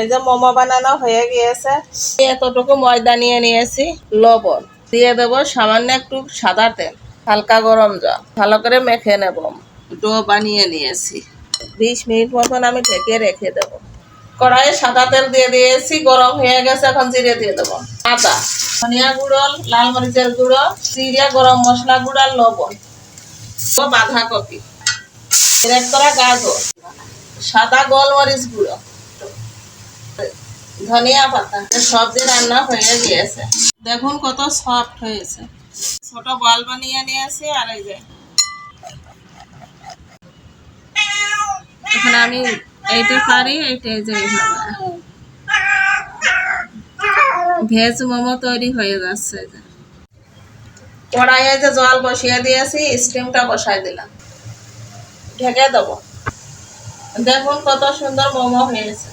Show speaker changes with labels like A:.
A: এই যে মোমো বানানো হয়ে গিয়েছে। এতটুকু ময়দা নিয়ে নিয়েছি, লবণ দিয়ে দেবো, সামান্য একটু সাদা তেল, হালকা গরম জল, ভালো করে মেখে নেব। ডো বানিয়ে নিয়েছি, 20 মিনিট মতন আমি ঢেকে রেখে দেবো। কড়াইয়ে সাদা তেল দিয়ে দিয়েছি, গরম হয়ে গেছে। এখন জিরে দিয়ে দেবো, আদা, ধনিয়া গুঁড়ো, লাল মরিচের গুঁড়ো, জিরা, গরম মশলা গুঁড়ো আর লবণ, বাঁধাকপি, গ্রেট করা গাজর, সাদা গোলমরিচ গুঁড়ো, ধনিয়া পাতা। সব দিয়ে রান্না হয়ে গিয়েছে। দেখুন কত সফট হয়েছে। ছোট বল বানিয়ে নিয়েছি। আর এই যে এখন আমি এইটা পারি, এইটাই যে ভেজ মোমো তৈরি হয়ে যাচ্ছে। কড়াইয়ে যে জল বসিয়ে দিয়েছি, স্টিমটা বসাই দিলাম, ঢেকে দেবো। দেখুন কত সুন্দর মোমো হয়েছে।